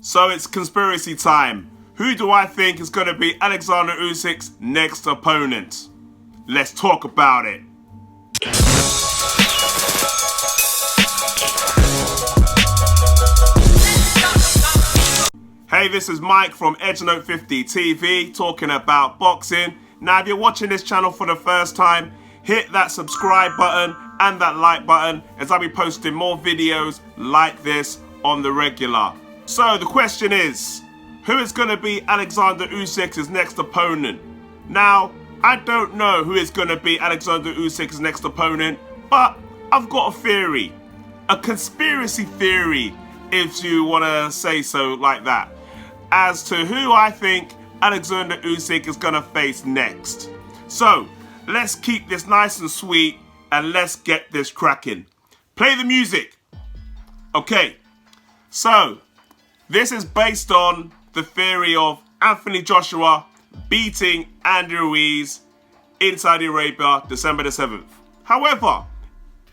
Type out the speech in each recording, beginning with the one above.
So it's conspiracy time. Who do I think is going to be Alexander Usyk's next opponent? Let's talk about it. Hey, this is Mike from EdgeNote50 TV talking about boxing. Now, if you're watching this channel for the first time, hit that subscribe button and that like button as I'll be posting more videos like this on the regular. So the question is, who is going to be Alexander Usyk's next opponent? Now, I don't know who is going to be Alexander Usyk's next opponent, but I've got a theory. A conspiracy theory, if you want to say so like that, as to who I think Alexander Usyk is going to face next. So, let's keep this nice and sweet and let's get this cracking. Play the music. Okay, so this is based on the theory of Anthony Joshua beating Andy Ruiz in Saudi Arabia, December the 7th. However,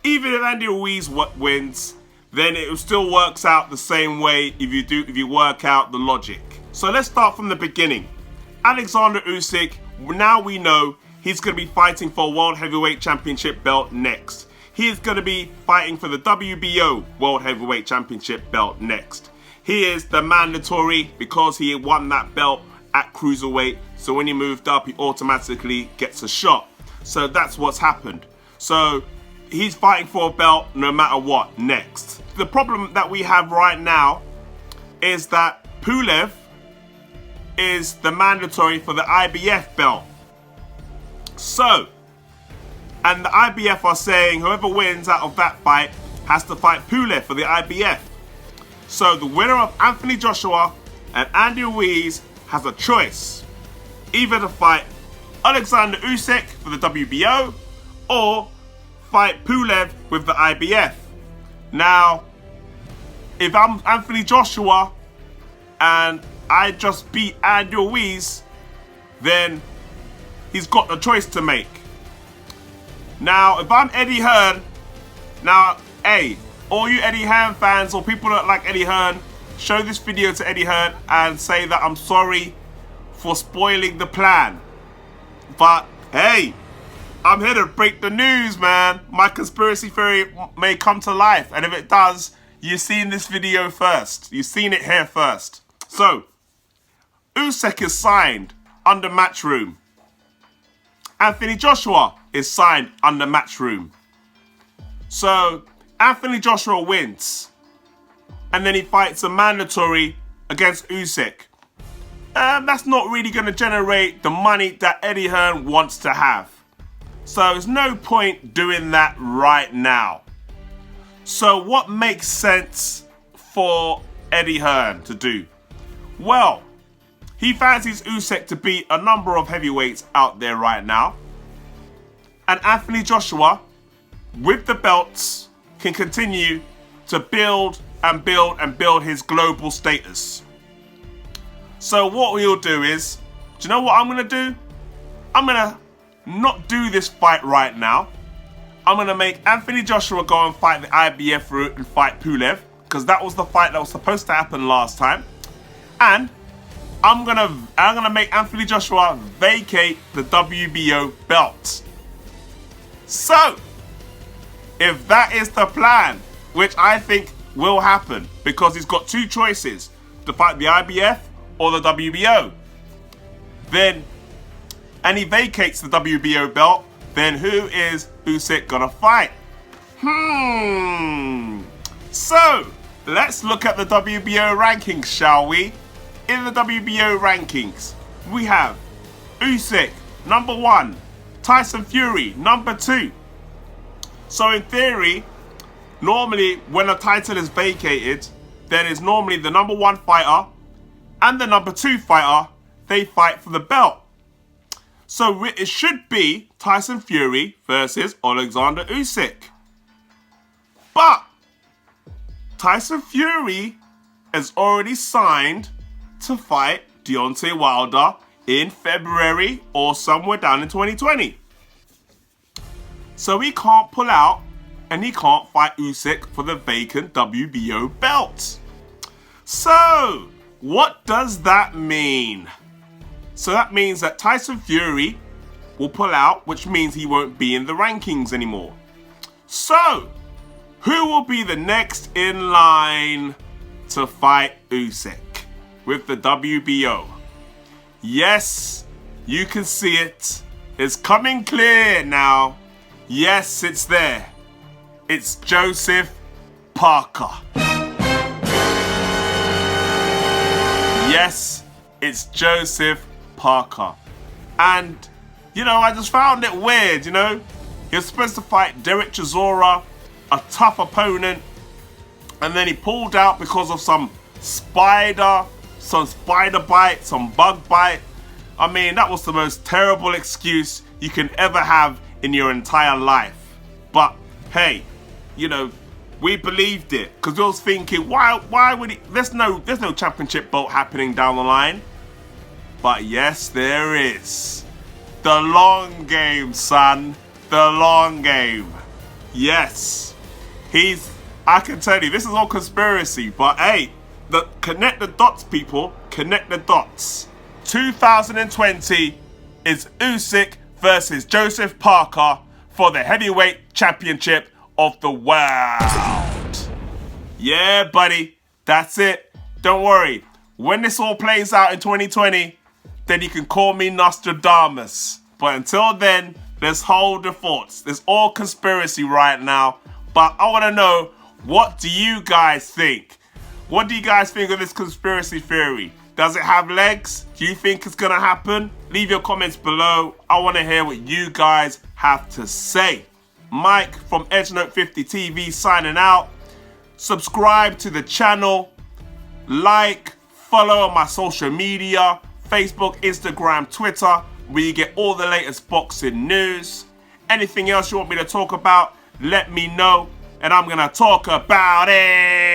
even if Andy Ruiz wins, then it still works out the same way if you work out the logic. So let's start from the beginning. Alexander Usyk, now we know he's going to be fighting for a World Heavyweight Championship belt next. He is going to be fighting for the WBO World Heavyweight Championship belt next. He is the mandatory because he won that belt at cruiserweight. So when he moved up, he automatically gets a shot. So that's what's happened. So he's fighting for a belt no matter what next. The problem that we have right now is that Pulev is the mandatory for the IBF belt. So, and the IBF are saying whoever wins out of that fight has to fight Pulev for the IBF. So the winner of Anthony Joshua and Andy Ruiz has a choice. Either to fight Alexander Usyk for the WBO or fight Pulev with the IBF. Now, if I'm Anthony Joshua and I just beat Andy Ruiz, then he's got a choice to make. Now, if I'm Eddie Hearn, now, hey, all you Eddie Hearn fans or people that like Eddie Hearn, show this video to Eddie Hearn and say that I'm sorry for spoiling the plan. But, hey, I'm here to break the news, man. My conspiracy theory may come to life. And if it does, you've seen this video first. You've seen it here first. So, Usyk is signed under Matchroom. Anthony Joshua is signed under Matchroom. So, Anthony Joshua wins. And then he fights a mandatory against Usyk. That's not really going to generate the money that Eddie Hearn wants to have. So there's no point doing that right now. So what makes sense for Eddie Hearn to do? Well, he fancies Usyk to beat a number of heavyweights out there right now. And Anthony Joshua, with the belts, can continue to build and build and build his global status. So what we'll do is, do you know what I'm going to do? I'm going to not do this fight right now. I'm going to make Anthony Joshua go and fight the IBF route and fight Pulev, because that was the fight that was supposed to happen last time. And I'm gonna make Anthony Joshua vacate the WBO belt. So, if that is the plan, which I think will happen, because he's got two choices, to fight the IBF or the WBO, then, and he vacates the WBO belt, then who is Usyk gonna fight? So, let's look at the WBO rankings, shall we? In the WBO rankings, we have Usyk, number 1, Tyson Fury, number 2. So in theory, normally when a title is vacated, then it's normally the number 1 fighter and the number 2 fighter, they fight for the belt. So it should be Tyson Fury versus Alexander Usyk. But Tyson Fury has already signed to fight Deontay Wilder in February or somewhere down in 2020. So he can't pull out and he can't fight Usyk for the vacant WBO belt. So, what does that mean? So that means that Tyson Fury will pull out, which means he won't be in the rankings anymore. So, who will be the next in line to fight Usyk with the WBO? Yes, you can see it. It's coming clear now. Yes, it's there. It's Joseph Parker. Yes, it's Joseph Parker. And, I just found it weird, He was supposed to fight Derek Chisora, a tough opponent, and then he pulled out because of some spider bite, some bug bite. I mean, that was the most terrible excuse you can ever have in your entire life. But hey, we believed it because we was thinking, why would he? There's no championship belt happening down the line. But yes, there is. The long game, son. The long game. Yes. I can tell you, this is all conspiracy, but hey, connect the dots, people. Connect the dots. 2020 is Usyk versus Joseph Parker for the heavyweight championship of the world. Yeah, buddy, that's it. Don't worry. When this all plays out in 2020, then you can call me Nostradamus. But until then, let's hold the thoughts. It's all conspiracy right now. But I want to know, what do you guys think? What do you guys think of this conspiracy theory? Does it have legs? Do you think it's going to happen? Leave your comments below. I want to hear what you guys have to say. Mike from EdgeNote50 TV signing out. Subscribe to the channel. Like, follow on my social media. Facebook, Instagram, Twitter, where you get all the latest boxing news. Anything else you want me to talk about, let me know. And I'm going to talk about it.